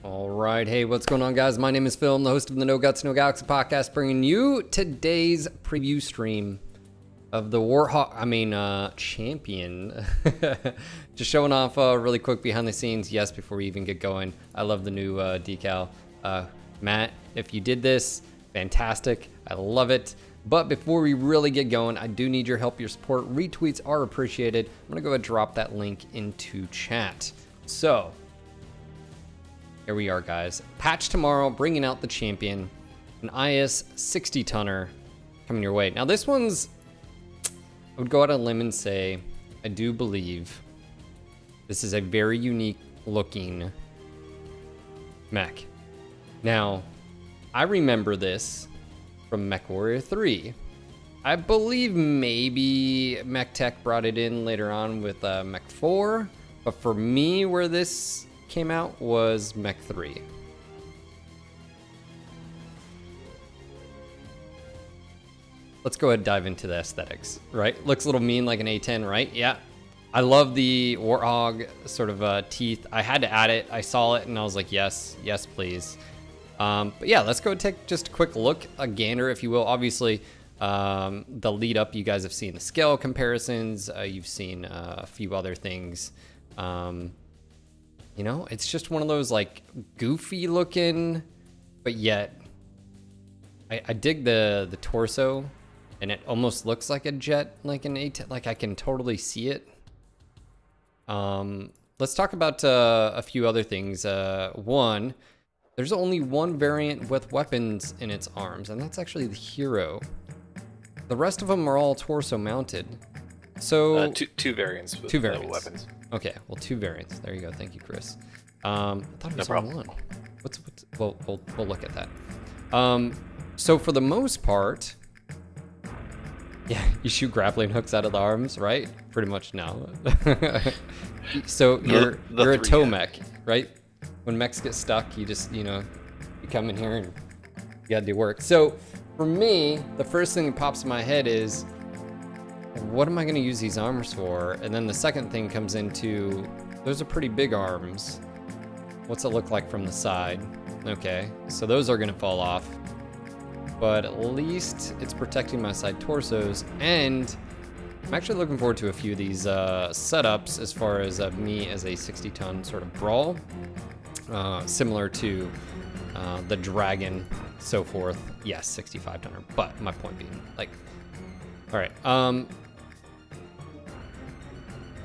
All right, hey, what's going on, guys? My name is Phil. I'm the host of the No Guts, No Galaxy podcast, bringing you today's preview stream of the Champion. Just showing off really quick behind the scenes. Yes, before we even get going, I love the new decal. Matt, if you did this, fantastic. I love it. But before we really get going, I do need your help, your support. Retweets are appreciated. I'm gonna go ahead and drop that link into chat. So, here we are, guys. Patch tomorrow, bringing out the Champion, an IS 60 tonner coming your way. Now this one's, I would go out on a limb and say, I do believe this is a very unique looking mech. Now, I remember this from MechWarrior 3. I believe maybe Mech Tech brought it in later on with Mech 4, but for me, where this came out was Mech 3. Let's go ahead and dive into the aesthetics, right? Looks a little mean like an A10, right? Yeah. I love the Warthog sort of teeth. I had to add it. I saw it and I was like, yes, yes, please. But yeah, let's go take just a quick look, a gander, if you will. Obviously, the lead up, you guys have seen the scale comparisons. You've seen a few other things. You know, it's just one of those like goofy looking, but yet I dig the torso, and it almost looks like a jet, like an A10, like I can totally see it. Let's talk about a few other things. One, there's only one variant with weapons in its arms, and that's actually the hero. The rest of them are all torso mounted. So two variants with weapons. Okay, well, two variants. There you go. Thank you, Chris. I thought it was on one. We'll look at that. So for the most part, yeah, you shoot grappling hooks out of the arms, right? Pretty much now. So you're a tow mech, right? When mechs get stuck, you just, you come in here and you gotta do work. So for me, the first thing that pops in my head is, what am I gonna use these arms for? And then the second thing comes into, those are pretty big arms. What's it look like from the side? Okay, so those are gonna fall off. But at least it's protecting my side torsos, and I'm actually looking forward to a few of these setups as far as me as a 60-ton sort of brawl. Similar to the Dragon, so forth. Yes, 65-tonner, but my point being, like, all right,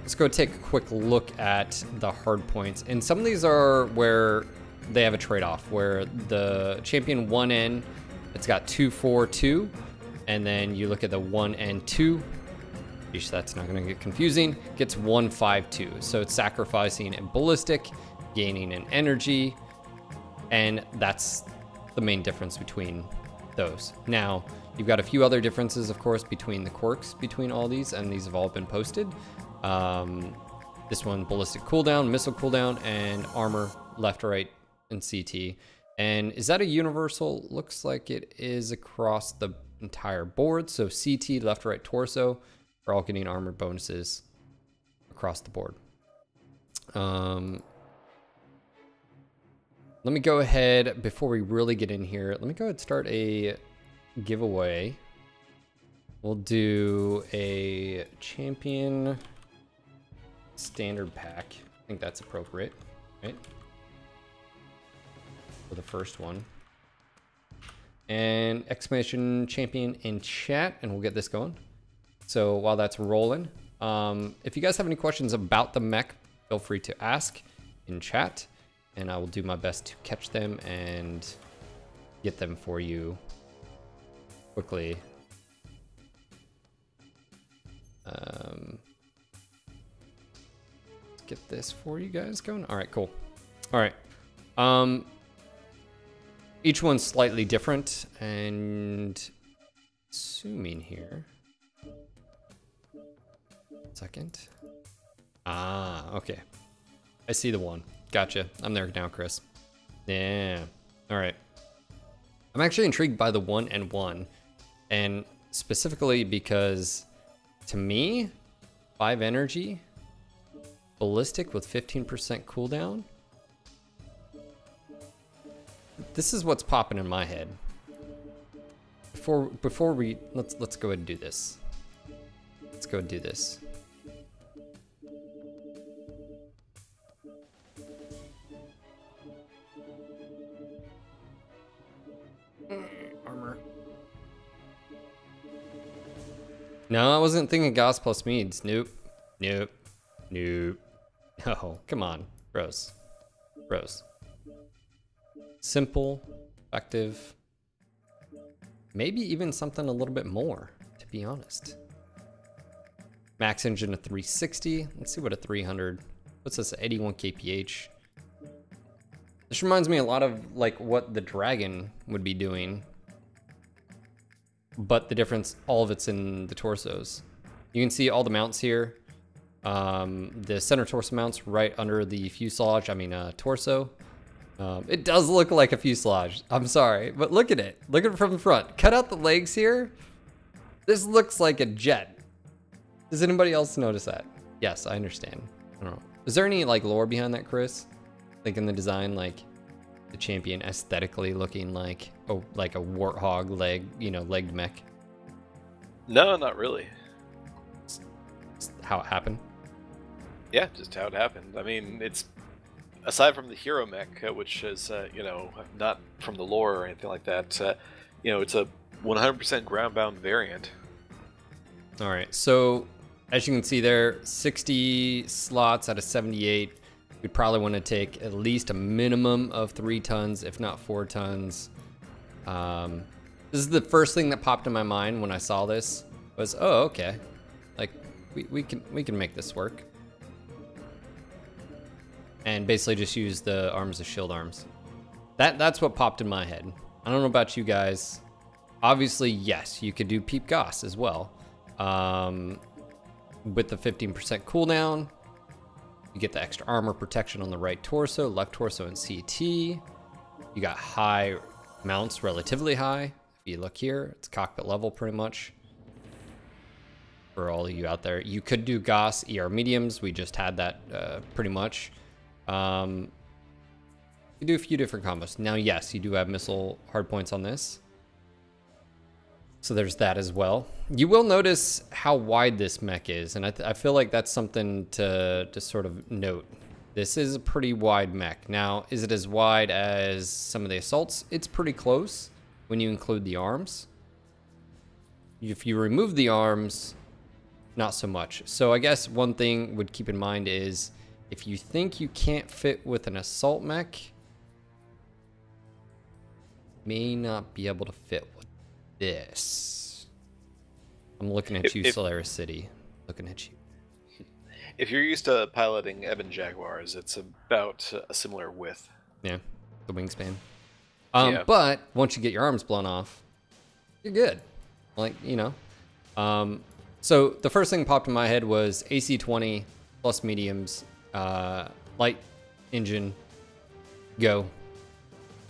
let's go take a quick look at the hard points. And some of these are where they have a trade-off, where the Champion 1N, it's got 242, and then you look at the 1N2, that's not gonna get confusing, gets 152. So it's sacrificing a ballistic, gaining an energy, and that's the main difference between those. Now, you've got a few other differences, of course, between the quirks between all these, and these have all been posted. This one, ballistic cooldown, missile cooldown, and armor left, right, and CT. And is that a universal? Looks like it is across the entire board. So CT, left, right, torso are all getting armor bonuses across the board. Let me go ahead, before we really get in here, let me go ahead and start a giveaway. We'll do a Champion standard pack. I think that's appropriate, right? For the first one. And exclamation champion in chat, and we'll get this going. So while that's rolling, if you guys have any questions about the mech, feel free to ask in chat, and I will do my best to catch them and get them for you quickly. Let's get this for you guys going. All right, cool. All right. Each one's slightly different, and assuming here. Second. Ah, okay. I see the one. Gotcha. I'm there now, Chris. Yeah. All right. I'm actually intrigued by the 1N1, and specifically because, to me, 5 energy, ballistic with 15% cooldown. this is what's popping in my head. Before we let's go ahead and do this. Let's go and do this. Armor. No, I wasn't thinking Gauss plus Meads. Nope. Nope. Nope. Oh, come on. Bros. Bros. Simple, effective. Maybe even something a little bit more, to be honest. Max engine of 360. Let's see what a 300. What's this? 81 kph. This reminds me a lot of like what the Dragon would be doing. But the difference, all of it's in the torsos. You can see all the mounts here. The center torso mounts right under the fuselage, torso. It does look like a fuselage. I'm sorry, but look at it. Look at it from the front. Cut out the legs here. This looks like a jet. Does anybody else notice that? Yes, I understand. I don't know. Is there any like lore behind that, Chris? Like in the design, like the Champion aesthetically looking like a warthog leg, legged mech? No, not really. Just how it happened? Yeah, just how it happened. I mean, it's aside from the hero mech, which is not from the lore or anything like that. It's a 100% ground-bound variant. All right, so as you can see there, 60 slots out of 78. We'd probably want to take at least a minimum of 3 tons, if not 4 tons. This is the first thing that popped in my mind when I saw this was, oh, okay, like we can make this work. And basically just use the arms as shield arms. That's what popped in my head. I don't know about you guys. Obviously, yes, you could do Peep Goss as well. With the 15% cooldown, you get the extra armor protection on the right torso, left torso, and CT. You got high mounts, relatively high. If you look here, it's cockpit level pretty much. For all of you out there, you could do Goss ER mediums. We just had that pretty much. You do a few different combos. Now, yes, you do have missile hardpoints on this. So there's that as well. You will notice how wide this mech is, and I feel like that's something to sort of note. This is a pretty wide mech. Now, is it as wide as some of the assaults? It's pretty close when you include the arms. If you remove the arms, not so much. So I guess one thing would keep in mind is if you think you can't fit with an assault mech, may not be able to fit with this. I'm looking at you, Solaris City. Looking at you. If you're used to piloting Ebon Jaguars, it's about a similar width. Yeah, the wingspan. Yeah. But once you get your arms blown off, you're good. Like, So the first thing popped in my head was AC-20 plus mediums, light engine, go.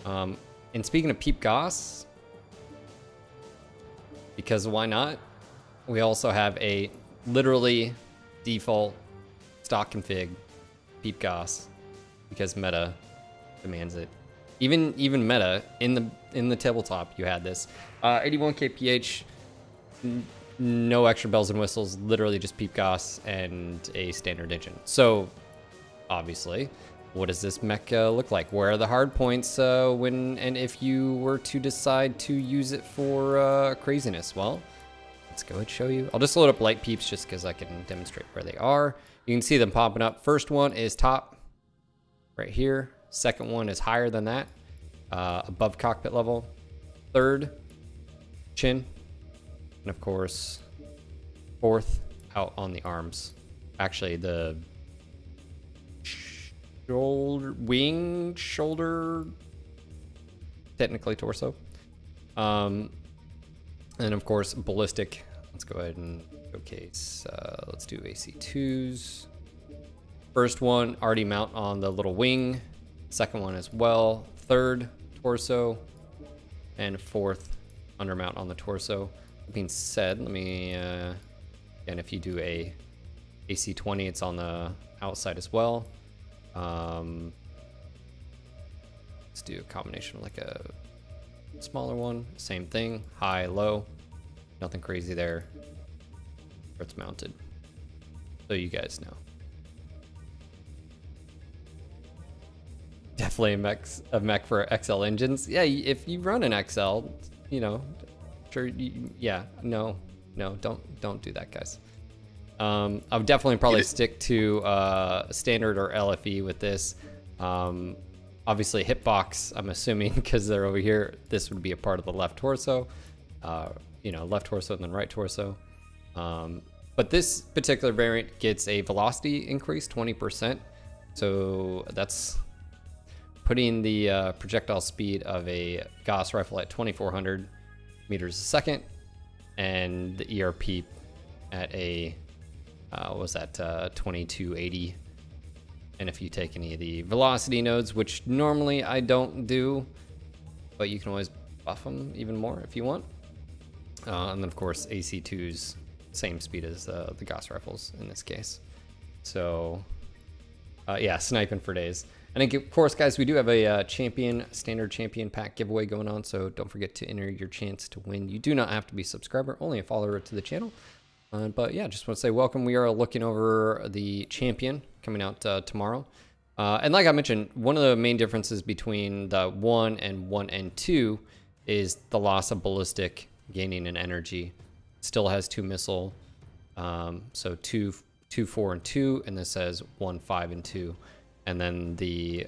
And speaking of Peep Goss, because why not? We also have a literally default stock config Peep Goss because meta demands it. Even meta in the tabletop, you had this 81 kph, no extra bells and whistles, literally just Peep Goss and a standard engine. So obviously, what does this mech look like? Where are the hard points when and if you were to decide to use it for craziness? Well, let's go ahead and show you. I'll just load up light peeps just because I can demonstrate where they are. You can see them popping up. First one is top right here. Second one is higher than that, above cockpit level. Third, chin. And of course, fourth out on the arms. Actually, the shoulder, technically torso. And of course, ballistic. Let's go ahead and showcase. Let's do AC2s. First one, already mount on the little wing. Second one as well. Third, torso. And fourth, undermount on the torso. That being said, let me, again, if you do a AC-20, it's on the outside as well. Let's do a combination like a smaller one. Same thing, high, low. Nothing crazy there. Where it's mounted. So you guys know. Definitely a mech for XL engines. Yeah, if you run an XL, you know, sure. Yeah, no, don't do that, guys. I would definitely probably stick to standard or LFE with this. Obviously, hitbox. I'm assuming because they're over here, this would be a part of the left torso. You know, left torso and then right torso. But this particular variant gets a velocity increase, 20%. So that's putting the projectile speed of a Gauss rifle at 2,400 meters a second, and the ERP at a what was that, 2280. And if you take any of the velocity nodes, which normally I don't do, but you can always buff them even more if you want. And then of course AC2's same speed as the Gauss rifles in this case. So yeah, sniping for days. And of course, guys, we do have a standard champion pack giveaway going on, so don't forget to enter your chance to win. You do not have to be a subscriber, only a follower to the channel. But yeah, just want to say welcome. We are looking over the champion coming out tomorrow. And like I mentioned, one of the main differences between the 1 and 1N2 is the loss of ballistic gaining in energy. Still has 2 missile, so 2, 4, and 2, and this says 1, 5, and 2. And then the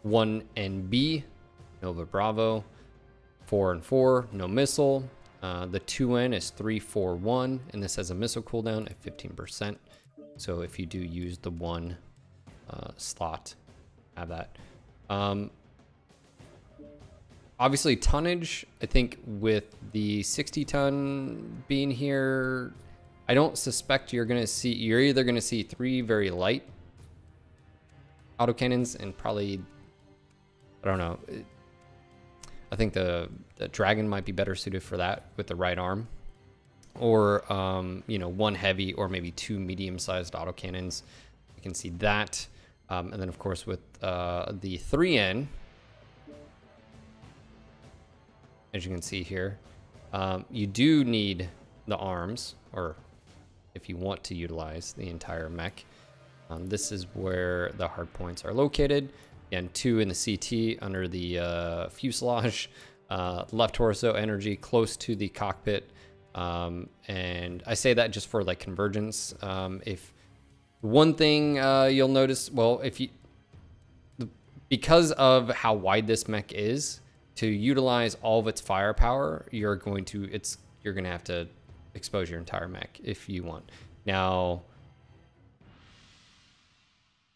1NB, Nova Bravo, 4 and 4, no missile. The 2N is 3, 4, 1, and this has a missile cooldown at 15%. So if you do use the 1 slot, have that. Obviously tonnage, I think with the 60 ton being here, I don't suspect you're either gonna see 3 very light autocannons and probably, I don't know, I think the Dragon might be better suited for that with the right arm, or you know, 1 heavy or maybe 2 medium-sized autocannons. You can see that, and then of course with the 3N, as you can see here, you do need the arms, or if you want to utilize the entire mech. This is where the hard points are located. Again, 2 in the CT under the fuselage, left torso energy close to the cockpit. And I say that just for like convergence. If one thing you'll notice, well, because of how wide this mech is, to utilize all of its firepower, you're gonna have to expose your entire mech if you want. Now,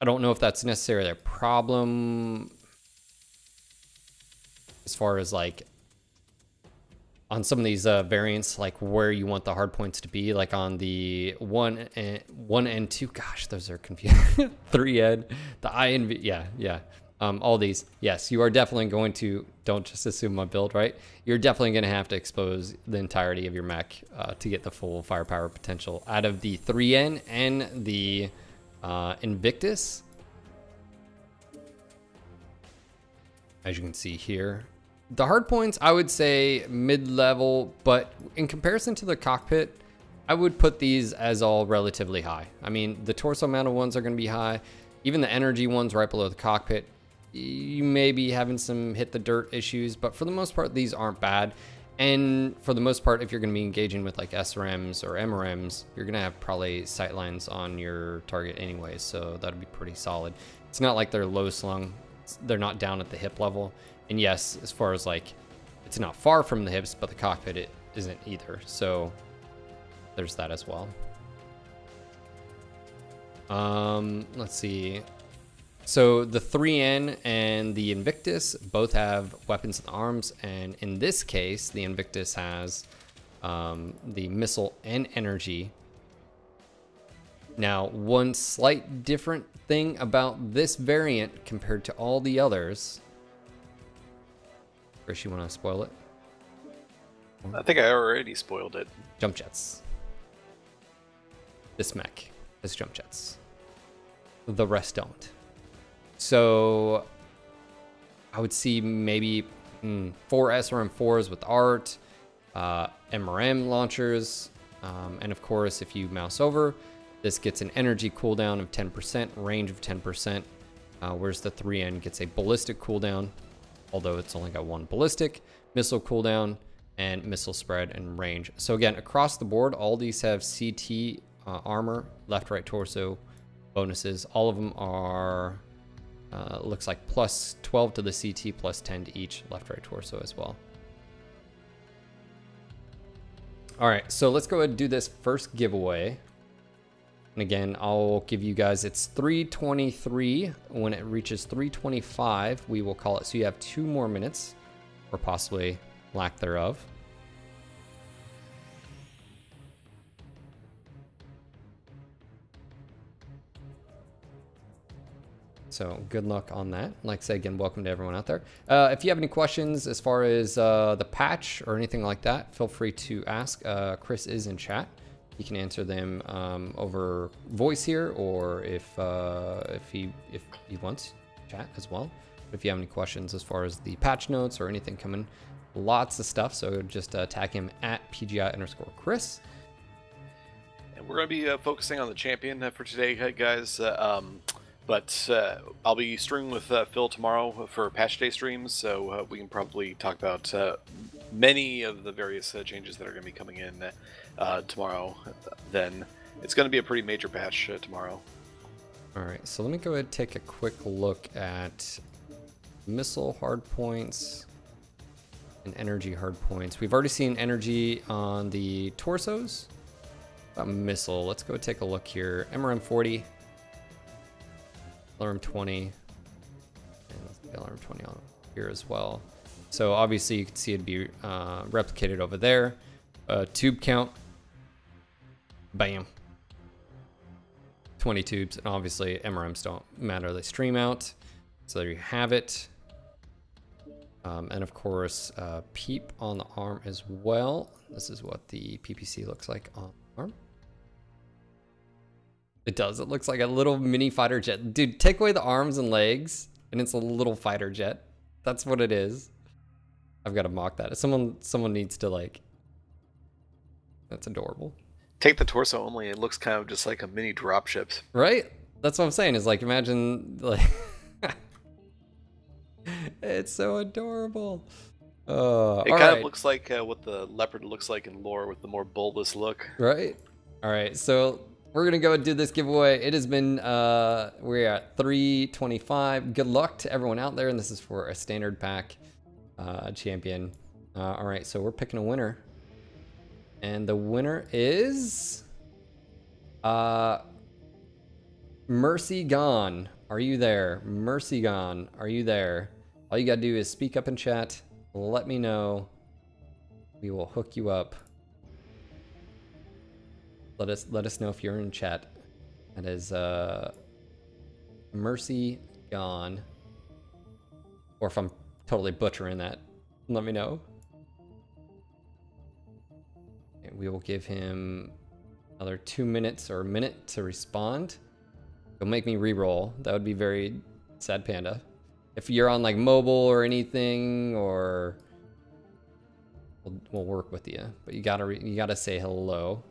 I don't know if that's necessarily a problem as far as like on some of these variants, like where you want the hard points to be, like on the 1 and 2. Gosh, those are confusing. 3N, the I and V, yeah. All these, yes, you are definitely going to, don't just assume my build, right? You're definitely going to have to expose the entirety of your mech to get the full firepower potential out of the 3N and the Invictus. As you can see here, the hard points, I would say mid-level, but in comparison to the cockpit, I would put these as all relatively high. I mean, the torso mounted ones are going to be high. Even the energy ones right below the cockpit, you may be having some hit the dirt issues, but for the most part, these aren't bad. And for the most part, if you're going to be engaging with like SRMs or MRMs, you're going to have probably sight lines on your target anyways, so that'd be pretty solid. It's not like they're low slung. They're not down at the hip level. And yes, as far as like, it's not far from the hips, but the cockpit it isn't either. So there's that as well. Let's see. So the 3N and the Invictus both have weapons and arms, and in this case, the Invictus has the missile and energy. Now, one slight different thing about this variant compared to all the others. Chris, you want to spoil it? I think I already spoiled it. Jump jets. This mech has jump jets. The rest don't. So would see maybe 4 SRM4s with art, MRM launchers, and of course, if you mouse over, this gets an energy cooldown of 10%, range of 10%, whereas the 3N gets a ballistic cooldown, although it's only got 1 ballistic, missile cooldown, and missile spread and range. So again, across the board, all these have CT armor, left, right torso bonuses. All of them are, looks like plus 12 to the CT, plus 10 to each left, right torso as well. All right, so let's go ahead and do this first giveaway. And again, I'll give you guys, it's 3:23. When it reaches 3:25, we will call it. So you have 2 more minutes, or possibly lack thereof. So good luck on that. Like I say again, welcome to everyone out there. If you have any questions as far as the patch or anything like that, feel free to ask. Chris is in chat. He can answer them over voice here, or if he wants chat as well. But if you have any questions as far as the patch notes or anything coming, lots of stuff. So just tag him at PGI_Chris. And we're going to be focusing on the champion for today, guys. But I'll be streaming with Phil tomorrow for patch day streams, so we can probably talk about many of the various changes that are going to be coming in tomorrow. Then it's going to be a pretty major patch tomorrow. All right, so let me go ahead and take a quick look at missile hardpoints and energy hardpoints. We've already seen energy on the torsos. About missile, let's go take a look here. MRM 40. LRM 20, and let's get LRM 20 on here as well. So obviously you can see it'd be replicated over there. Tube count, bam, 20 tubes, and obviously MRMs don't matter, they stream out. So there you have it. And of course, PEEP on the arm as well. This is what the PPC looks like on the arm. It does. It looks like a little mini fighter jet. Dude, take away the arms and legs, and it's a little fighter jet. That's what it is. I've got to mock that. Someone needs to, like... That's adorable. Take the torso only. It looks kind of just like a mini dropship. Right? That's what I'm saying. Is like, imagine, like... It's so adorable. It kind of looks like what the leopard looks like in lore with the more bulbous look. Right? All right, so... We're gonna go and do this giveaway. It has been, we're at 3:25. Good luck to everyone out there, and this is for a standard pack champion. All right, so we're picking a winner. And the winner is... Mercy Gone. Are you there? Mercy Gone, are you there? All you gotta do is speak up in chat. Let me know. We will hook you up. Let us know if you're in chat. That is Mercy Gone. Or if I'm totally butchering that, let me know. And we will give him another 2 minutes or a minute to respond. It'll make me re-roll. That would be very sad, Panda. If you're on like mobile or anything, or we'll work with you. But you gotta say hello.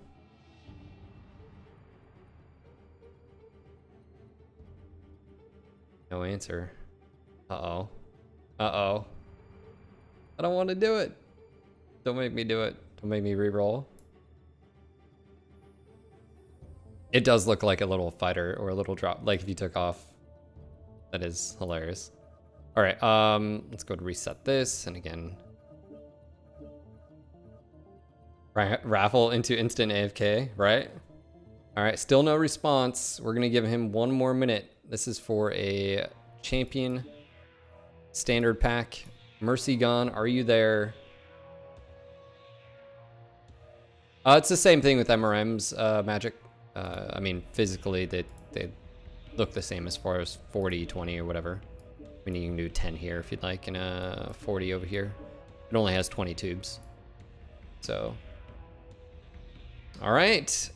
No answer. Uh-oh. Uh-oh. I don't want to do it. Don't make me do it. Don't make me re-roll. It does look like a little fighter or a little drop, like if you took off. That is hilarious. All right, let's go to reset this, and again, raffle into instant AFK, right? All right, still no response. We're gonna give him 1 more minute. This is for a champion standard pack. Mercy Gone, are you there? It's the same thing with MRM's magic. I mean, physically, they look the same as far as 40, 20, or whatever. I mean, you can do 10 here if you'd like, and 40 over here. It only has 20 tubes. So, all right.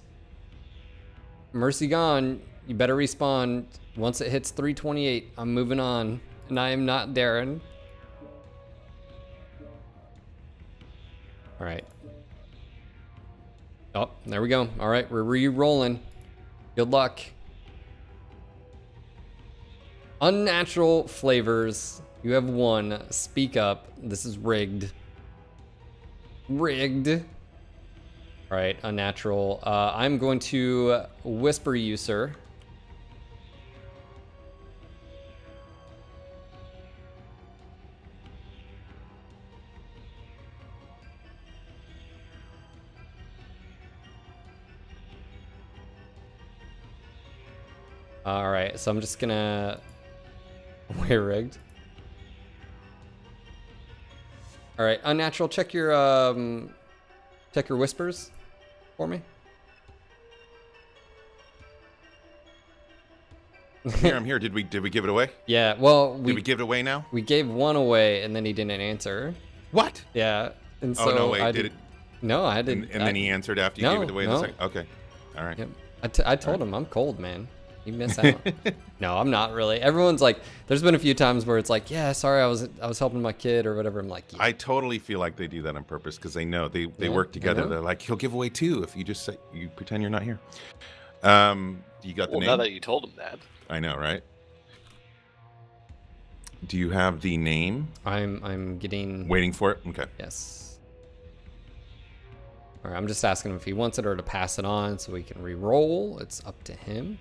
Mercy Gone, you better respawn. Once it hits 3:28, I'm moving on. And I am not Darren. All right. Oh, there we go. All right, we're re-rolling. Good luck. Unnatural flavors. You have one. Speak up. This is rigged. Rigged. All right, unnatural. I'm going to whisper you, sir. All right, so I'm just gonna... We're rigged. All right, unnatural, check your whispers for me. I'm here. Did we give it away? Yeah, well, did we give it away now? We gave one away and then he didn't answer. What? Yeah. And so oh no, wait, I did it? No, I didn't. And then he answered after you gave it away. No. Okay. All right. Yep. I told him I'm cold, man. You miss out. No, I'm not really. Everyone's like, there's been a few times where it's like, yeah, sorry, I was helping my kid or whatever. I'm like, yeah. I totally feel like they do that on purpose because they know they work together. They're like, he'll give away 2 if you just say you pretend you're not here. You got the name? Now that you told him that. I know, right? Do you have the name? I'm getting... Waiting for it? Okay. Yes. All right, I'm just asking him if he wants it or to pass it on so we can re-roll. It's up to him.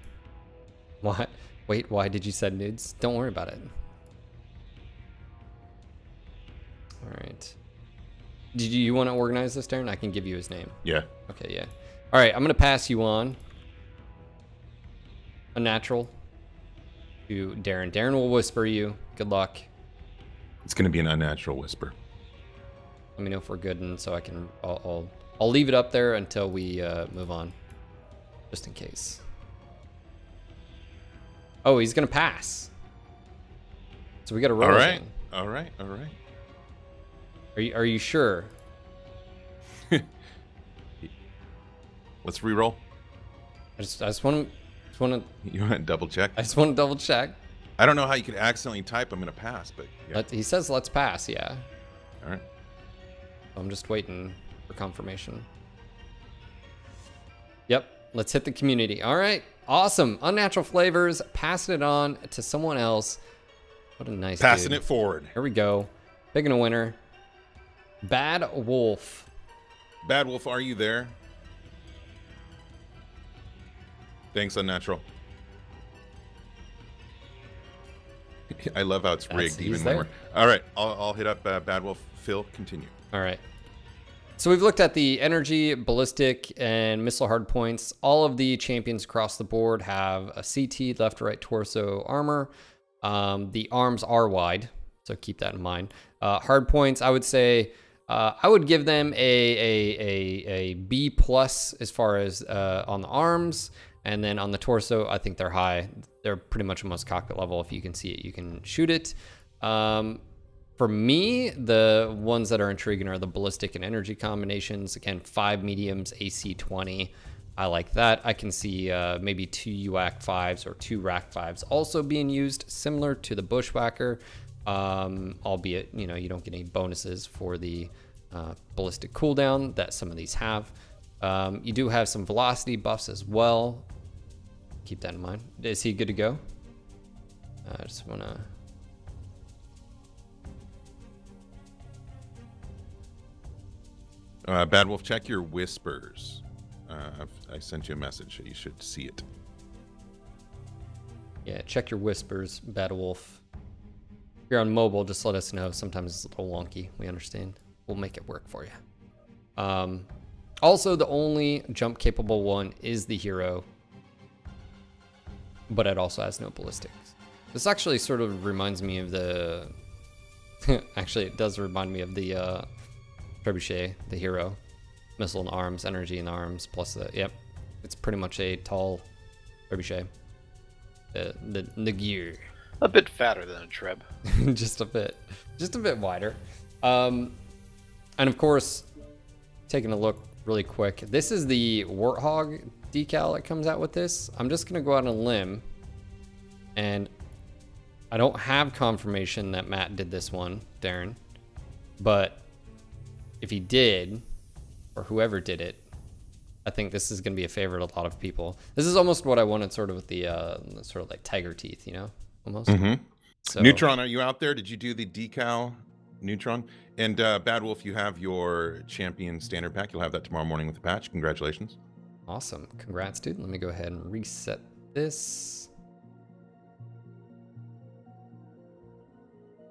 What? Wait, why did you send nudes? Don't worry about it. All right. Did you want to organize this, Darren? I can give you his name. Yeah. Okay, yeah. All right, I'm going to pass you on. Unnatural. To Darren. Darren will whisper you. Good luck. It's going to be an unnatural whisper. Let me know if we're good, and so I can... I'll leave it up there until we move on. Just in case. Oh, he's gonna pass. So we gotta roll. All right. Again. All right. All right. Are you sure? Let's re-roll. I just want to. You want to double check? I just want to double check. I don't know how you could accidentally type I'm gonna pass, but yeah. He says let's pass. Yeah. All right. I'm just waiting for confirmation. Yep. Let's hit the community. All right. Awesome. Unnatural flavors. Passing it on to someone else. What a nice Passing dude. it forward. Here we go. Picking a winner. Bad Wolf. Bad Wolf, are you there? Thanks, Unnatural. I love how it's rigged even more. All right. I'll hit up Bad Wolf. Phil, continue. All right. So we've looked at the energy, ballistic, and missile hardpoints. All of the champions across the board have a CT, left, right, torso armor. The arms are wide, so keep that in mind. Hardpoints, I would say, I would give them a B plus as far as on the arms, and then on the torso, I think they're high. They're pretty much almost cockpit level. If you can see it, you can shoot it. For me, the ones that are intriguing are the ballistic and energy combinations. Again, 5 mediums, AC 20. I like that. I can see maybe 2 UAC 5s or 2 RAC 5s also being used, similar to the Bushwhacker, albeit, you know, you don't get any bonuses for the ballistic cooldown that some of these have. You do have some velocity buffs as well. Keep that in mind. Is he good to go? I just want to... Bad Wolf, check your whispers. I sent you a message. You should see it. Yeah, check your whispers, Bad Wolf. If you're on mobile, just let us know. Sometimes it's a little wonky. We understand. We'll make it work for you. Also, the only jump capable one is the hero, but it also has no ballistics. This actually sort of reminds me of the... Actually, it does remind me of the... Trebuchet, the hero. Missile in the arms, energy in the arms, plus the... Yep. It's pretty much a tall Trebuchet. The gear. A bit fatter than a Treb. Just a bit wider. And of course, taking a look really quick, this is the Warthog decal that comes out with this. I'm just going to go out on a limb, and I don't have confirmation that Matt did this one, Darren, but if he did, or whoever did it, I think this is going to be a favorite of a lot of people. This is almost what I wanted, sort of with the sort of like tiger teeth, you know, almost. So, Neutron, are you out there? Did you do the decal, Neutron? And Bad Wolf, you have your champion standard pack. You'll have that tomorrow morning with the patch. Congratulations. Awesome. Congrats, dude. Let me go ahead and reset this.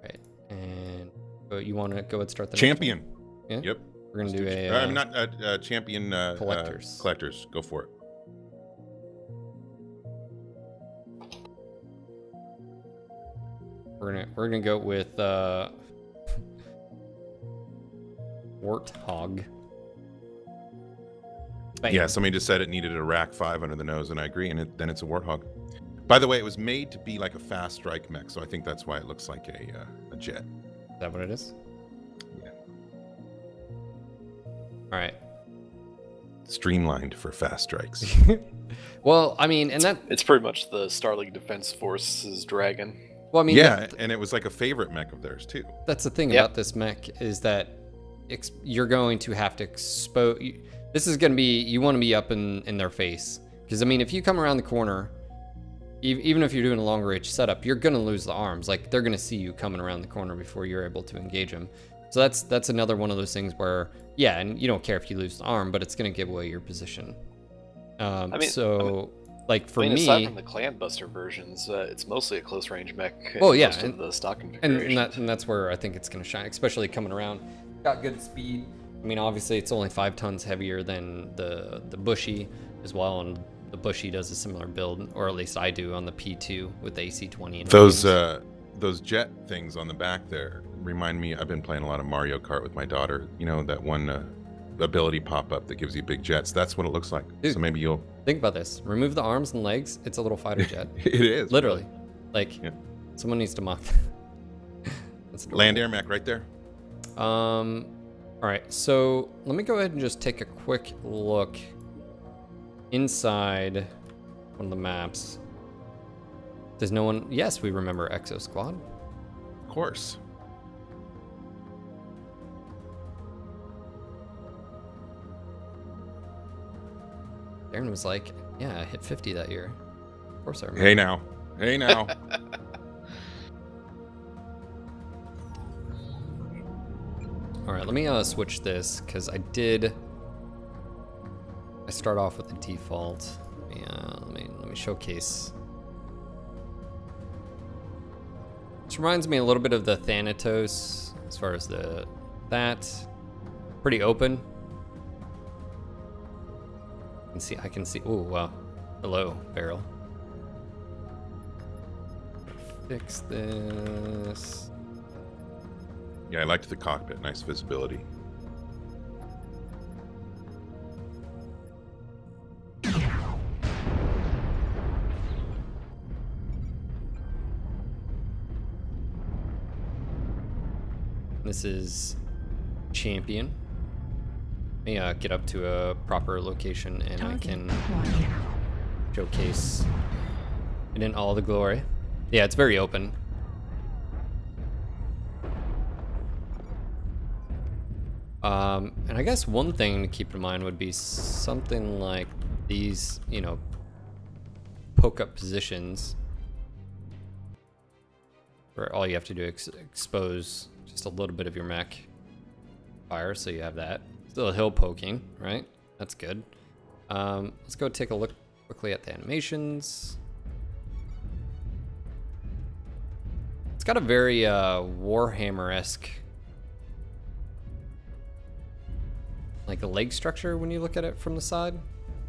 Right. And you want to go and start the champion? Yeah. Yep. We're going to do a... I'm not champion collectors. Collectors. Go for it. We're gonna go with Warthog. Bam. Yeah, somebody just said it needed a rack 5 under the nose, and I agree. And then it's a Warthog. By the way, it was made to be like a fast strike mech, so I think that's why it looks like a jet. Is that what it is? Yeah. All right. Streamlined for fast strikes. Well, I mean, and that it's pretty much the Starling Defense Force's dragon. Well, I mean, yeah, and it was like a favorite mech of theirs too. That's the thing about this mech is that you're going to have to expose. This is going to be, you want to be up in their face, because I mean, if you come around the corner, even if you're doing a long range setup, you're going to lose the arms. Like, they're going to see you coming around the corner before you're able to engage them. So that's another one of those things where, yeah, and you don't care if you lose the arm, but it's going to give away your position. Like for me, aside from the Clan Buster versions, it's mostly a close range mech. Well, yeah, most of the stock configuration. And that's where I think it's going to shine, especially coming around. Got good speed. I mean, obviously, it's only 5 tons heavier than the Bushy as well, and the Bushy does a similar build, or at least I do on the P2 with the AC20. And those jet things on the back there remind me. I've been playing a lot of Mario Kart with my daughter. You know, that one ability pop-up that gives you big jets. That's what it looks like. Dude, so maybe you'll think about this. Remove the arms and legs. It's a little fighter jet. It is literally. Like, yeah. Someone needs to mock that. Land air mech right there. All right, so let me go ahead and just take a quick look inside one of the maps. Does no one? Yes, we remember Exo Squad. Of course. Darren was like, yeah, I hit 50 that year. Of course I remember. Hey now. Hey now. All right, let me switch this, because I start off with the default. Let me showcase. This reminds me a little bit of the Thanatos as far as that. Pretty open. I can see. Oh wow! Hello, barrel. Fix this. Yeah, I liked the cockpit. Nice visibility. This is champion. Let me get up to a proper location and I can showcase it in all the glory. Yeah, it's very open. And I guess one thing to keep in mind would be something like these, you know, poke up positions where all you have to do is expose just a little bit of your mech fire, so you have that. Still hill poking, right? That's good. Let's go take a look quickly at the animations. It's got a very Warhammer-esque like a leg structure when you look at it from the side.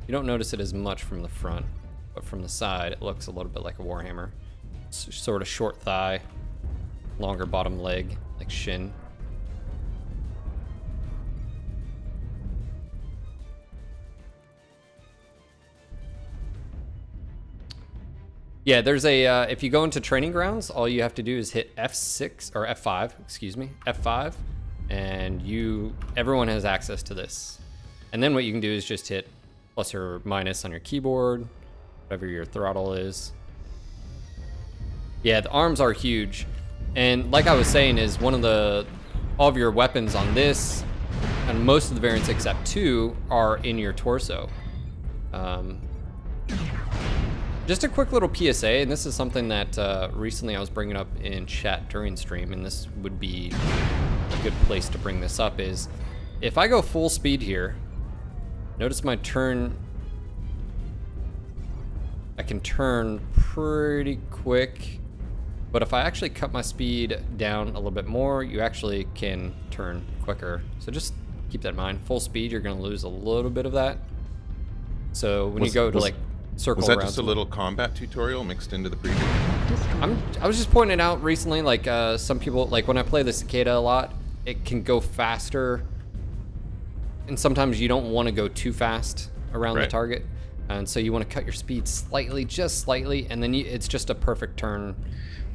You don't notice it as much from the front, but from the side it looks a little bit like a Warhammer. Sort of short thigh, longer bottom leg, like shin. Yeah, there's a, if you go into training grounds, all you have to do is hit F6, or F5, excuse me, F5, and everyone has access to this. And then what you can do is just hit plus or minus on your keyboard, whatever your throttle is. Yeah, the arms are huge. And like I was saying, is all of your weapons on this and most of the variants except 2 are in your torso. Just a quick little PSA, and this is something that recently I was bringing up in chat during stream, and this would be a good place to bring this up, is if I go full speed here, notice my turn, I can turn pretty quick, but if I actually cut my speed down a little bit more, you actually can turn quicker. So just keep that in mind. Full speed, you're gonna lose a little bit of that. So when you go to like circle around. Was that just a little combat tutorial mixed into the preview? I was just pointing out recently, like some people, like when I play the Cicada a lot, it can go faster, and sometimes you don't want to go too fast around the target, and so you want to cut your speed slightly, just slightly, and then it's just a perfect turn,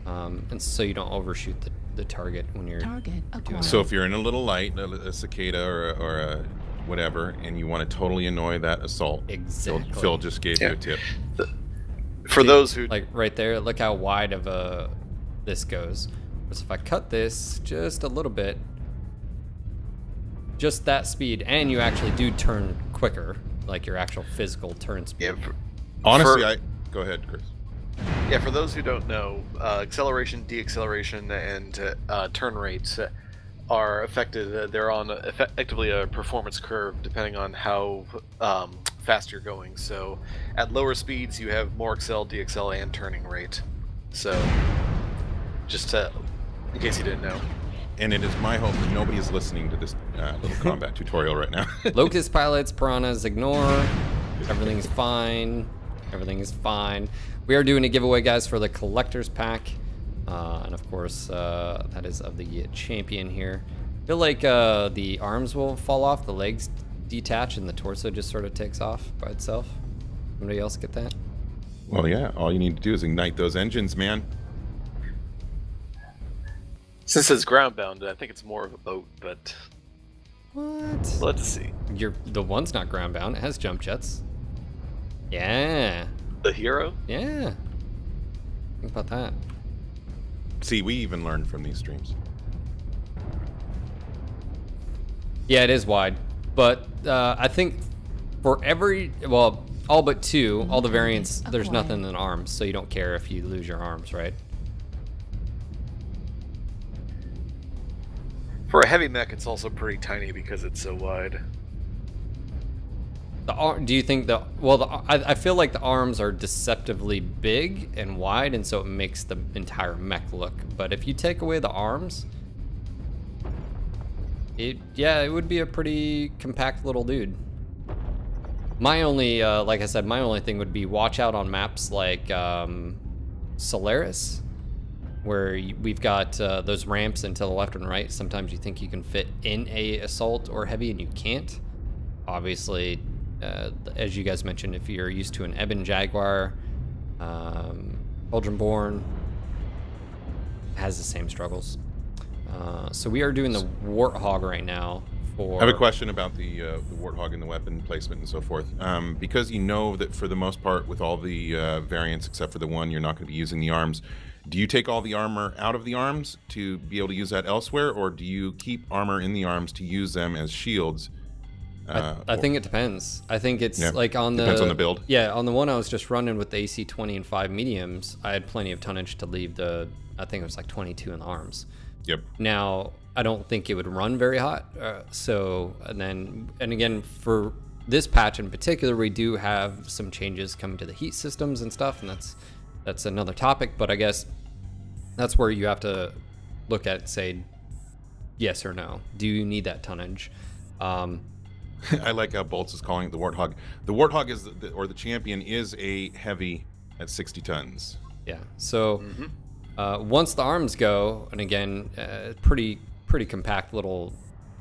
and so you don't overshoot the target when you're doing that. So if you're in a little light, a Cicada or a whatever, and you want to totally annoy that assault, exactly. Phil just gave you a tip. For those who like right there, look how wide of this goes. So if I cut this just a little bit, just that speed, and you actually do turn quicker, like your actual physical turn speed. Yeah, honestly, go ahead, Chris. Yeah, for those who don't know, acceleration, deacceleration, and turn rates are affected. They're on effectively a performance curve depending on how fast you're going. So at lower speeds, you have more accel, deaccel, and turning rate. So just in case you didn't know. And it is my hope that nobody is listening to this little combat tutorial right now. Locust pilots, piranhas, ignore. Everything's fine. Everything is fine. We are doing a giveaway, guys, for the collector's pack. And of course, that is of the champion here. I feel like the arms will fall off, the legs detach, and the torso just sort of takes off by itself. Somebody else get that? Well, yeah. All you need to do is ignite those engines, man. Since it's ground-bound, I think it's more of a boat, but... What? Let's see. The one's not ground-bound. It has jump jets. Yeah. The hero? Yeah. Think about that. See, we even learned from these streams. Yeah, it is wide. But I think for every... Well, all but 2, all the variants, there's nothing in arms, so you don't care if you lose your arms, right? For a heavy mech, it's also pretty tiny because it's so wide. Do you think I feel like the arms are deceptively big and wide, and so it makes the entire mech look. But if you take away the arms, it would be a pretty compact little dude. My only, like I said, my only thing would be watch out on maps like Solaris, where we've got those ramps into the left and right. Sometimes you think you can fit in a assault or heavy, and you can't. Obviously. As you guys mentioned, if you're used to an Ebon Jaguar, Ultronborn has the same struggles. So we are doing the Warthog right now. I have a question about the Warthog and the weapon placement and so forth. Because you know that for the most part, with all the variants except for the one, you're not going to be using the arms. Do you take all the armor out of the arms to be able to use that elsewhere, or do you keep armor in the arms to use them as shields? I think it depends. I think it's like on the... Depends on the build. Yeah, on the one I was just running with the AC 20 and 5 mediums, I had plenty of tonnage to leave the... I think it was like 22 in the arms. Yep. Now, I don't think it would run very hot. And again, for this patch in particular, we do have some changes coming to the heat systems and stuff, and that's another topic, but I guess that's where you have to look at it and say yes or no. Do you need that tonnage? I like how Bolts is calling it the Warthog. The Warthog is, or the champion is a heavy at 60 tons. Yeah. So once the arms go, and again, pretty compact little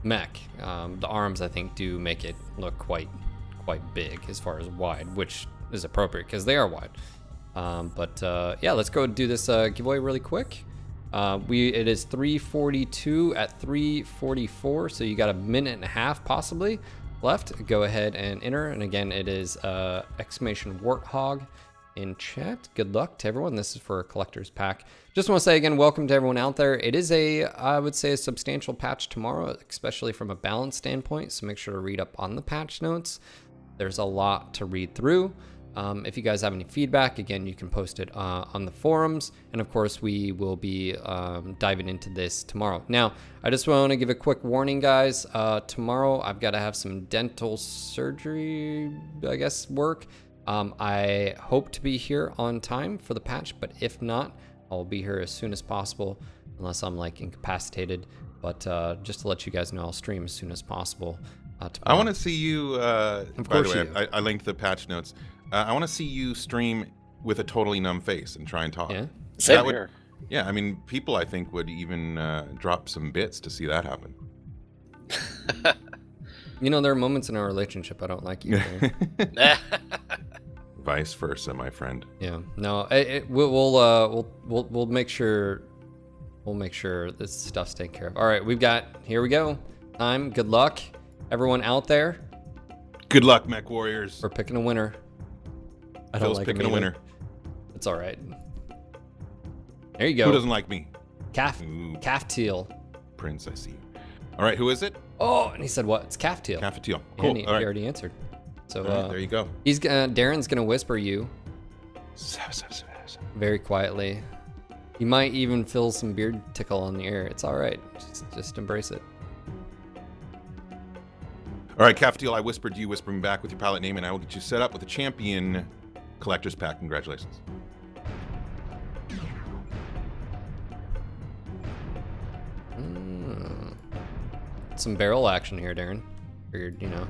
mech. The arms, I think, do make it look quite big as far as wide, which is appropriate because they are wide. Yeah, let's go do this giveaway really quick. It is 3:42 at 3:44, so you got a minute and a half possibly left. Go ahead and enter, and again, it is exclamation Warthog, in chat. Good luck to everyone. This is for a collector's pack. Just want to say again, welcome to everyone out there. It is I would say, a substantial patch tomorrow, especially from a balance standpoint. So make sure to read up on the patch notes. There's a lot to read through. If you guys have any feedback, again, you can post it on the forums. And of course, we will be diving into this tomorrow. Now, I just want to give a quick warning, guys. Tomorrow, I've got to have some dental surgery, I guess, work. I hope to be here on time for the patch, but if not, I'll be here as soon as possible, unless I'm like incapacitated. But just to let you guys know, I'll stream as soon as possible. I want to see you, by the way, I linked the patch notes. I want to see you stream with a totally numb face and try and talk. Yeah, same here. Yeah, I mean, people I think would even drop some bits to see that happen. You know, there are moments in our relationship I don't like you. Vice versa, my friend. Yeah, no, we'll make sure this stuff's taken care of. All right, here we go. Time. Good luck, everyone out there. Good luck, Mech Warriors. We're picking a winner. Phil's picking a winner. It's all right. There you go. Who doesn't like me? Calf teal. Prince, I see you. All right, who is it? Oh, and he said what? It's calf teal. Calf teal. Cool. He all right. already answered. So right, there you go. Darren's gonna whisper you very quietly. You might even feel some beard tickle on the air. It's all right. Just embrace it. All right, Cafetiel, I whispered you, whisper me back with your palette name, and I will get you set up with a champion collector's pack. Congratulations. Some barrel action here, Darren. Figured, you know.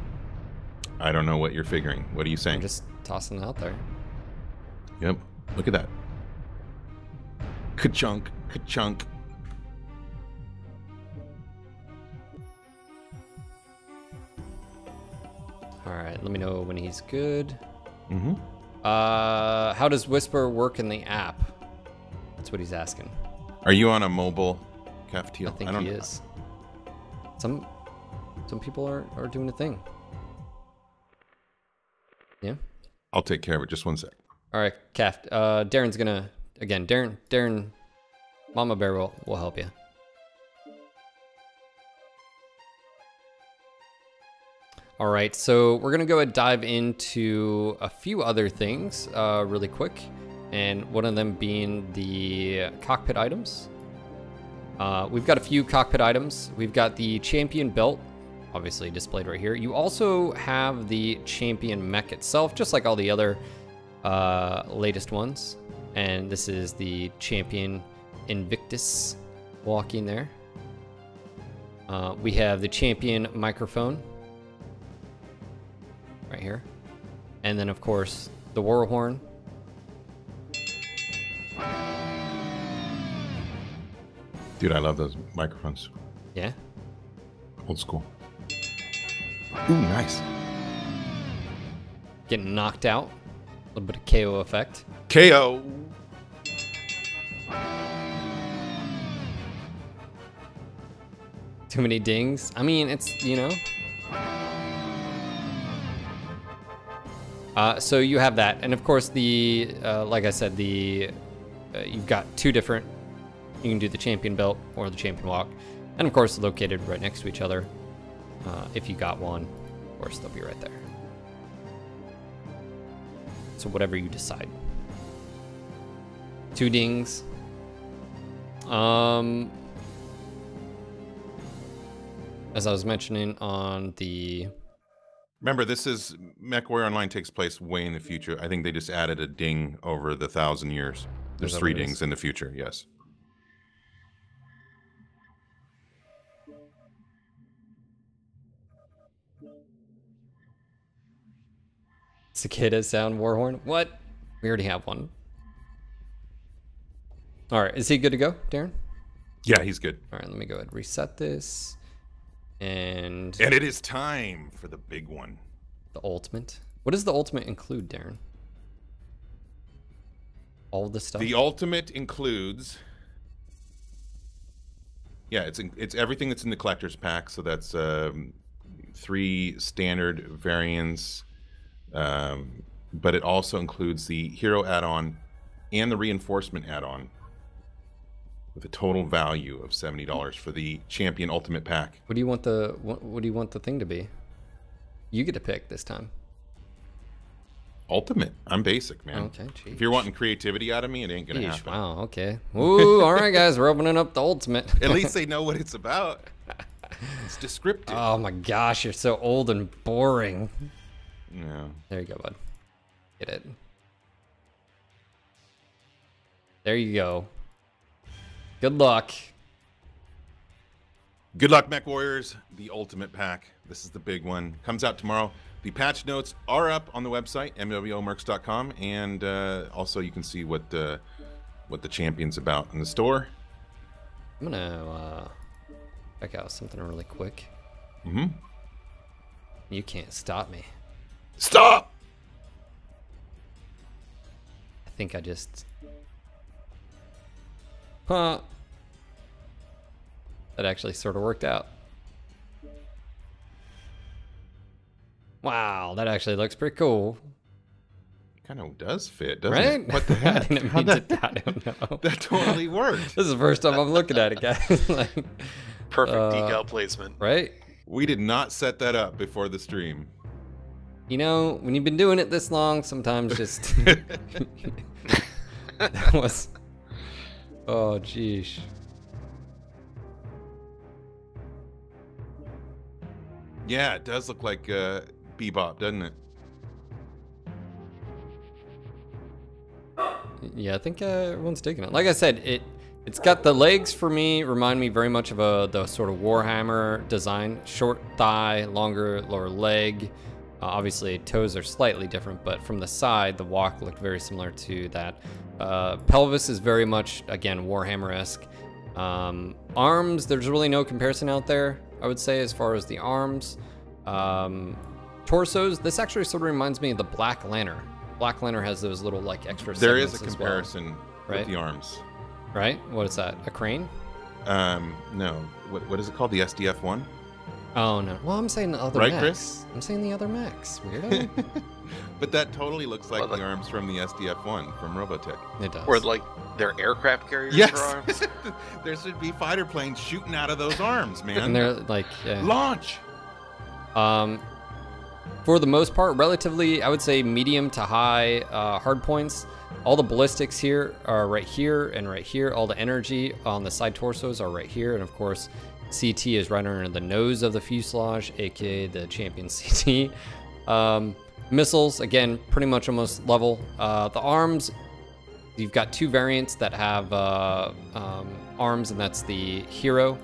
I don't know what you're figuring. What are you saying? I'm just tossing it out there. Yep. Look at that. Ka-chunk, ka-chunk. All right, let me know when he's good. Mm-hmm. How does Whisper work in the app? That's what he's asking. Are you on a mobile, Cafetiel? I think he is. Some people are doing a thing. Yeah. I'll take care of it. Just one sec. All right, Darren's gonna again. Darren, Mama Bear will help you. All right, so we're gonna go ahead and dive into a few other things really quick, and one of them being the cockpit items. We've got a few cockpit items. We've got the champion belt, obviously displayed right here. You also have the champion mech itself, just like all the other latest ones. And this is the champion Invictus walking there. We have the champion microphone right here. And then, of course, the war horn. Dude, I love those microphones. Yeah. Old school. Ooh, nice. Getting knocked out. A little bit of KO effect. KO. Too many dings. I mean, it's, you know. So you have that. And of course, the, like I said, the you've got two different. You can do the champion belt or the champion walk. And of course, located right next to each other. If you got one, of course, they'll be right there. So whatever you decide. Two dings. As I was mentioning on the... Remember, this is... MechWarrior Online takes place way in the future. I think they just added a ding over the 1,000 years. There's 3 dings in the future, yes. Cicada sound warhorn. What? We already have one. All right, is he good to go, Darren? Yeah, he's good. All right, let me go ahead and reset this. And it is time for the big one. The ultimate. What does the ultimate include, Darren? All the stuff? The ultimate includes... Yeah, it's everything that's in the collector's pack. So that's 3 standard variants, but it also includes the hero add-on and the reinforcement add-on with a total value of $70 for the Champion Ultimate Pack. What do you want what do you want the thing to be? You get to pick this time. Ultimate. I'm basic, man. Okay, geez. If you're wanting creativity out of me, it ain't gonna happen. Wow, okay. Ooh, all right, guys, we're opening up the ultimate. At least they know what it's about. It's descriptive. Oh my gosh, you're so old and boring. Yeah. There you go, bud. Get it. There you go. Good luck. Good luck, Mech Warriors. The Ultimate Pack. This is the big one. Comes out tomorrow. The patch notes are up on the website, mwmercs.com, and also you can see what the champion's about in the store. I'm gonna check out something really quick. Mm-hmm. You can't stop me. Stop! I think I just... Huh. That actually sort of worked out. Wow, that actually looks pretty cool. Kind of does fit, doesn't Right? it? What the heck? I didn't mean to, I don't know. That totally worked. This is the first time I'm looking at it, guys. Like, Perfect decal placement. right? We did not set that up before the stream. You know, when you've been doing it this long, sometimes just... That was... Oh, geez. Yeah, it does look like Bebop, doesn't it? Yeah, I think everyone's digging it. Like I said, it's got the legs for me, remind me very much of the sort of Warhammer design. Short thigh, longer lower leg. Obviously, toes are slightly different, but from the side, the walk looked very similar to that. Pelvis is very much, again, Warhammer-esque. Arms, there's really no comparison out there, I would say, as far as the arms. Torsos, this actually sort of reminds me of the Black Lantern. Black Lantern has those little, like, extra There is segments a as comparison well, with right? the arms. Right? What is that? A crane? No. What is it called? The SDF one? Oh, no. Well, I'm saying the other Right, mechs. Chris? I'm saying the other mechs. Weirdo. But that totally looks like the arms from the SDF one from Robotech. It does. Or like their aircraft carriers Yes. for arms. There should be fighter planes shooting out of those arms, man. And they're like, yeah. Launch! For the most part, relatively, I would say medium to high hard points. All the ballistics here are right here and right here. All the energy on the side torsos are right here. And of course, CT is right under the nose of the fuselage, aka the Champion CT. Missiles, again, pretty much almost level. The arms, you've got two variants that have arms, and that's the Hero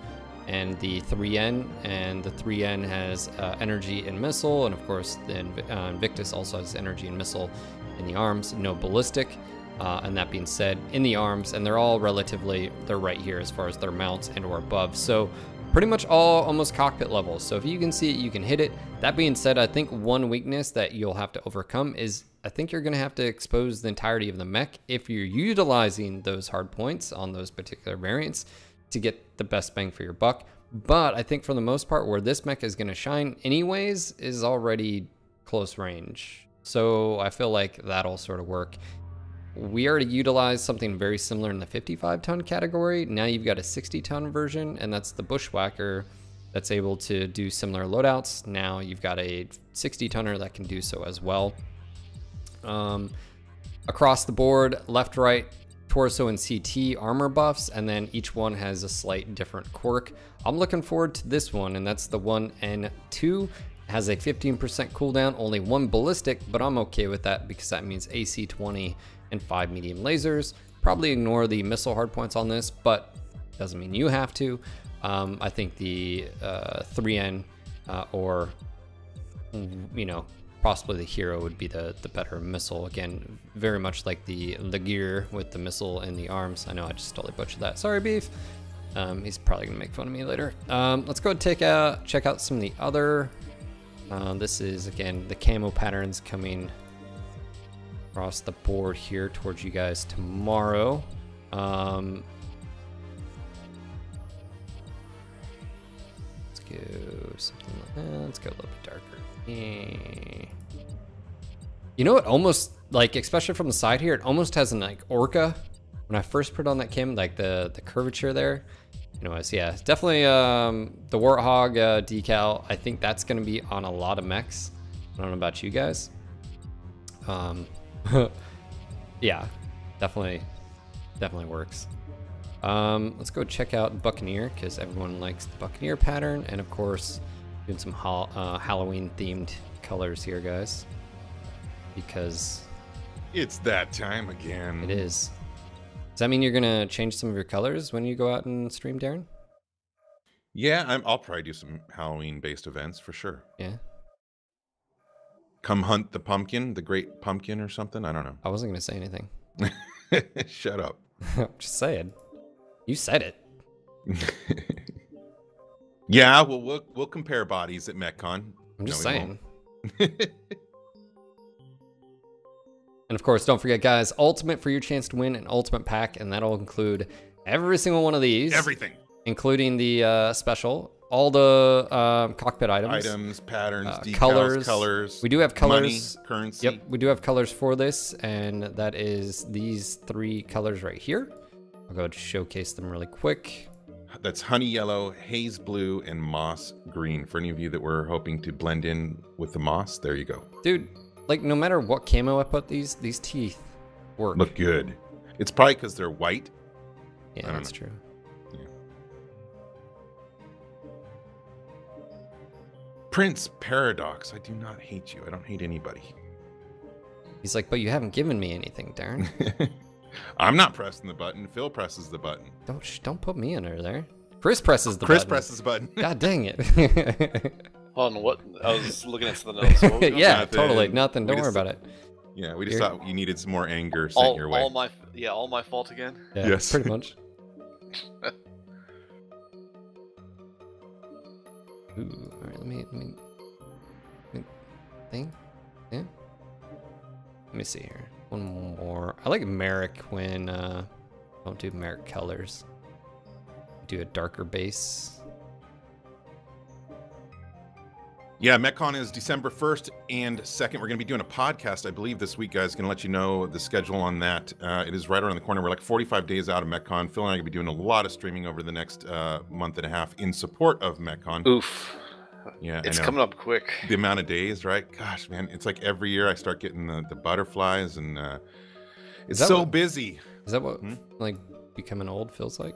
and the 3N. And the 3N has energy and missile, and of course, the Invictus also has energy and missile in the arms, no ballistic. And that being said, in the arms, and they're all relatively, they're right here as far as their mounts and or above. So pretty much all almost cockpit levels. So if you can see it, you can hit it. That being said, I think one weakness that you'll have to overcome is I think you're going to have to expose the entirety of the mech if you're utilizing those hard points on those particular variants to get the best bang for your buck. But I think for the most part, where this mech is going to shine anyways is already close range. So I feel like that'll sort of work. We already utilized something very similar in the 55-ton category. Now you've got a 60-ton version, and that's the Bushwhacker that's able to do similar loadouts. Now you've got a 60-tonner that can do so as well. Across the board, left, right, torso, and CT armor buffs, and then each one has a slight different quirk. I'm looking forward to this one, and that's the 1N2. Has a 15% cooldown, only one ballistic, but I'm okay with that because that means AC 20 and 5 medium lasers. Probably ignore the missile hardpoints on this, but doesn't mean you have to. I think the 3N or, you know, possibly the Hero would be the better missile. Again, very much like the gear with the missile and the arms. I know I just totally butchered that. Sorry, Beef. He's probably gonna make fun of me later. Let's go check out some of the other. This is, again, the camo patterns coming across the board here towards you guys tomorrow. Let's go something like that. Let's go a little bit darker. You know, it almost, like, especially from the side here, it almost has an, like, orca. When I first put on that cam, like, the curvature there. Anyways, yeah, it's definitely the Warthog decal. I think that's going to be on a lot of mechs. I don't know about you guys. Yeah, definitely works. Let's go check out Buccaneer, because everyone likes the Buccaneer pattern. And, of course, doing some Halloween-themed colors here, guys. Because it's that time again. It is. Does that mean you're gonna change some of your colors when you go out and stream, Darren? Yeah, I'll probably do some Halloween-based events for sure. Yeah. Come hunt the pumpkin, the great pumpkin or something. I don't know. I wasn't gonna say anything. Shut up. Just saying. You said it. Yeah, well, we'll compare bodies at MechCon. I'm just saying. And of course, don't forget, guys, Ultimate for your chance to win an Ultimate pack, and that'll include every single one of these. Everything. Including the special, all the cockpit items. Items, patterns, decals, colors. We do have colors. Money, currency. Yep, we do have colors for this, and that is these 3 colors right here. I'll go ahead and showcase them really quick. That's honey yellow, haze blue, and moss green. For any of you that were hoping to blend in with the moss, there you go. Dude. Like, no matter what camo I put, these teeth work. Look good. It's probably because they're white. Yeah, that's true. Yeah. Prince Paradox, I do not hate you. I don't hate anybody. He's like, but you haven't given me anything, Darren. I'm not pressing the button. Phil presses the button. Don't put me under there. Chris presses the button. Chris presses the button. God dang it. Hold on, what? I was looking at something else. Yeah, totally. Nothing. Don't worry about it. Yeah, we just thought you needed some more anger sent your way. All my fault again? Yeah, yes. Pretty much. Ooh, all right, let me think. Yeah. Let me see here. One more. I like Merrick when don't do Merrick colors. Do a darker base. Yeah, MechCon is December 1st and 2nd. We're going to be doing a podcast, I believe, this week, guys. Going to let you know the schedule on that. It is right around the corner. We're like 45 days out of MechCon. Phil and I are going to be doing a lot of streaming over the next month and a half in support of MechCon. Oof. Yeah, it's coming up quick. The amount of days, right? Gosh, man, it's like every year I start getting the butterflies, and it's so busy. Is that what like becoming old feels like?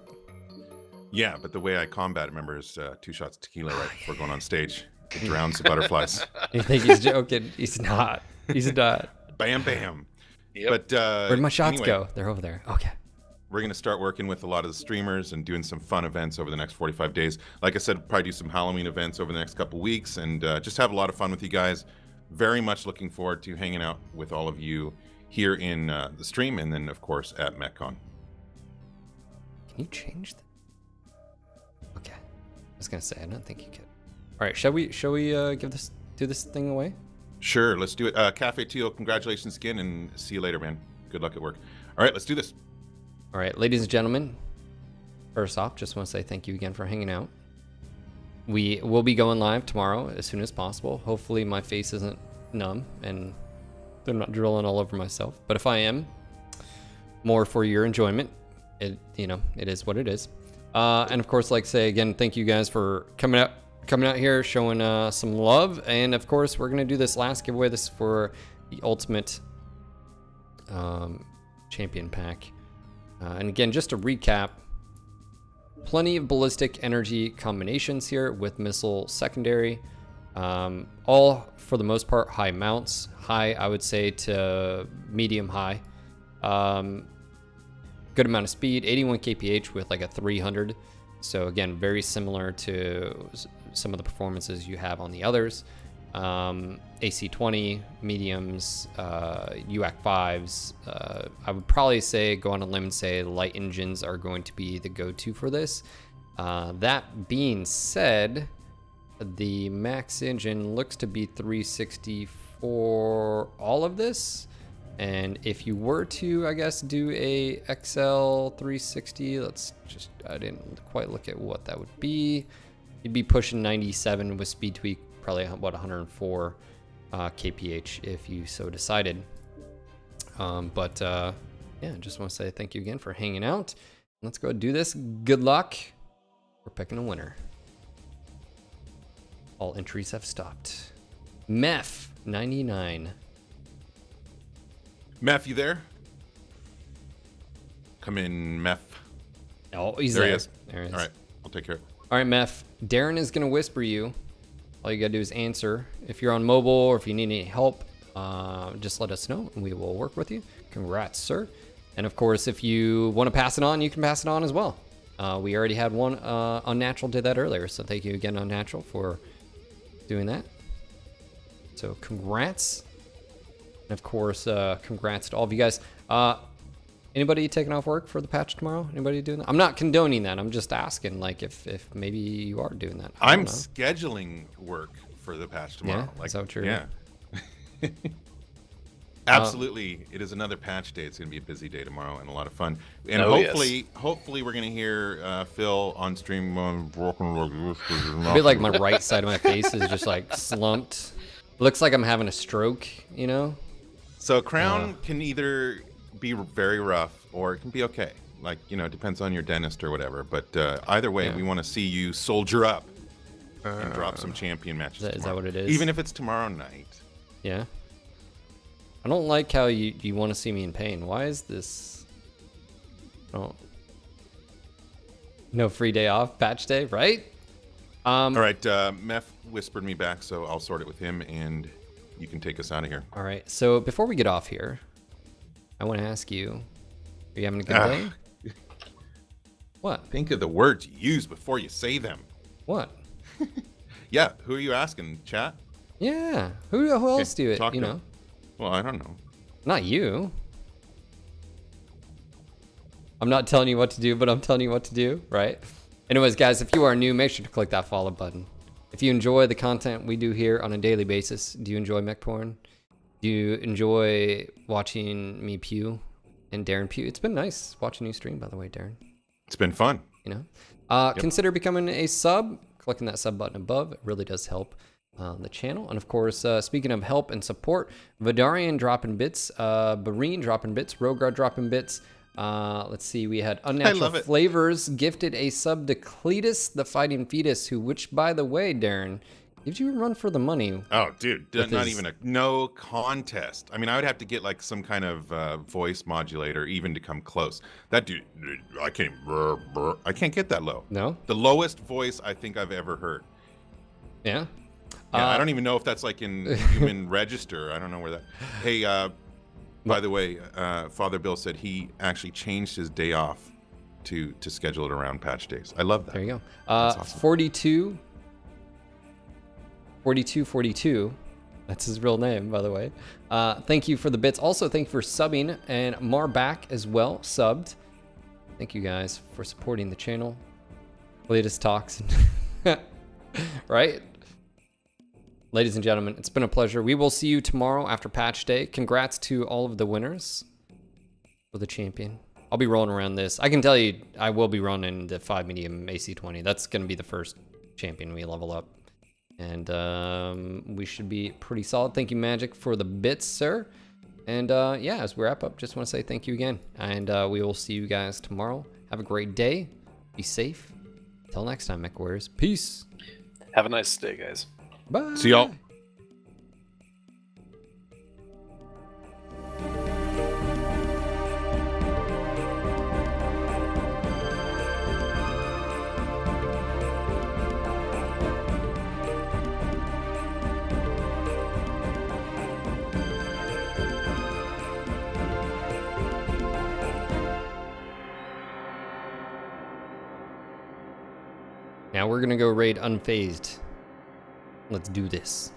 Yeah, but the way I combat it, remember, is 2 shots of tequila right before going on stage. It drowns the butterflies. You think he's joking? He's not. He's not. Bam, bam. Yep. But where'd my shots go? They're over there. Okay. We're going to start working with a lot of the streamers and doing some fun events over the next 45 days. Like I said, probably do some Halloween events over the next couple weeks, and just have a lot of fun with you guys. Very much looking forward to hanging out with all of you here in the stream, and then, of course, at MechCon. Can you change that? Okay. I was going to say, I don't think you could. All right, shall we do this thing away? Sure, let's do it. Cafe Teal, congratulations again, and see you later, man. Good luck at work. All right, let's do this. All right, ladies and gentlemen, first off, just want to say thank you again for hanging out. We will be going live tomorrow as soon as possible. Hopefully my face isn't numb and I'm not drilling all over myself. But if I am, more for your enjoyment. It is what it is. And of course, like I say again, thank you guys for coming out here, showing some love. And of course, we're gonna do this last giveaway. This is for the Ultimate Champion Pack. And again, just to recap, plenty of ballistic energy combinations here with missile secondary. All, for the most part, high mounts. High, I would say, to medium high. Good amount of speed, 81 kph with like a 300. So again, very similar to some of the performances you have on the others. AC-20, mediums, UAC 5s. I would probably say, go on a limb and say light engines are going to be the go-to for this. That being said, the max engine looks to be 360 for all of this. And if you were to, I guess, do a XL 360, I didn't quite look at what that would be. You'd be pushing 97 with speed tweak, probably, what, 104. KPH if you so decided. Yeah, just want to say thank you again for hanging out. Let's go do this. Good luck. We're picking a winner. All entries have stopped. Meth 99. Meth, you there? Come in, Meth. Oh, he's there. There He is. There he is. All right, I'll take care of it. All right, Meth. Darren is going to whisper you. All you got to do is answer. If you're on mobile or if you need any help, just let us know and we will work with you. Congrats, sir. And of course, if you want to pass it on, you can pass it on as well. We already had one Unnatural did that earlier, so thank you again, Unnatural, for doing that. So congrats. And of course, congrats to all of you guys. Anybody taking off work for the patch tomorrow? Anybody doing that? I'm not condoning that. I'm just asking, like, if maybe you are doing that. I'm scheduling work for the patch tomorrow. Yeah? Like, Is that what you're yeah. Absolutely, it is another patch day. It's going to be a busy day tomorrow and a lot of fun. And hopefully, we're going to hear Phil on stream. I feel like my right side of my face is just like slumped. Looks like I'm having a stroke, you know? So Crown can either be very rough or it can be okay. Like, you know, it depends on your dentist or whatever. But either way, we want to see you soldier up and drop some champion matches. Is that what it is? Even if it's tomorrow night. Yeah. I don't like how you want to see me in pain. Why is this? Oh. No free day off, patch day, right? All right, Meth whispered me back, so I'll sort it with him, and you can take us out of here. All right, so before we get off here, I want to ask you, are you having a good day? What? Think of the words you use before you say them. What? Yeah, who are you asking, chat? Yeah, who else do it, you know? Well, I don't know. Not you. I'm not telling you what to do, but I'm telling you what to do, right? Anyways, guys, if you are new, make sure to click that follow button. If you enjoy the content we do here on a daily basis, do you enjoy mech porn? Do you enjoy watching me pew and Darren pew? It's been nice watching you stream, by the way, Darren. It's been fun. You know, consider becoming a sub. Clicking that sub button above, it really does help the channel. And of course, speaking of help and support, Vidarian dropping bits, Bareen dropping bits, Rogard dropping bits. Let's see, we had Unnatural Flavors gifted a sub to Cletus the Fighting Fetus, which, by the way, Darren, gives you a run for the money. Oh, dude, not even no contest. I mean, I would have to get like some kind of voice modulator even to come close. That dude, I can't get that low. No? The lowest voice I think I've ever heard. Yeah? Yeah, I don't even know if that's like in human register. I don't know where that. Hey, by the way, Father Bill said he actually changed his day off to schedule it around patch days. I love that. There you go. Awesome. 4242. That's his real name, by the way. Thank you for the bits. Also, thank you for subbing, and Marback as well subbed. Thank you guys for supporting the channel. Latest talks, right? Ladies and gentlemen, it's been a pleasure. We will see you tomorrow after patch day. Congrats to all of the winners for the champion. I'll be rolling around this. I can tell you, I will be running the 5 medium AC20. That's going to be the first champion we level up. And we should be pretty solid. Thank you, Magic, for the bits, sir. And yeah, as we wrap up, just want to say thank you again. And we will see you guys tomorrow. Have a great day. Be safe. Till next time, Mech Warriors. Peace. Have a nice day, guys. Bye. See y'all. Now we're gonna go raid Unfazed. Let's do this.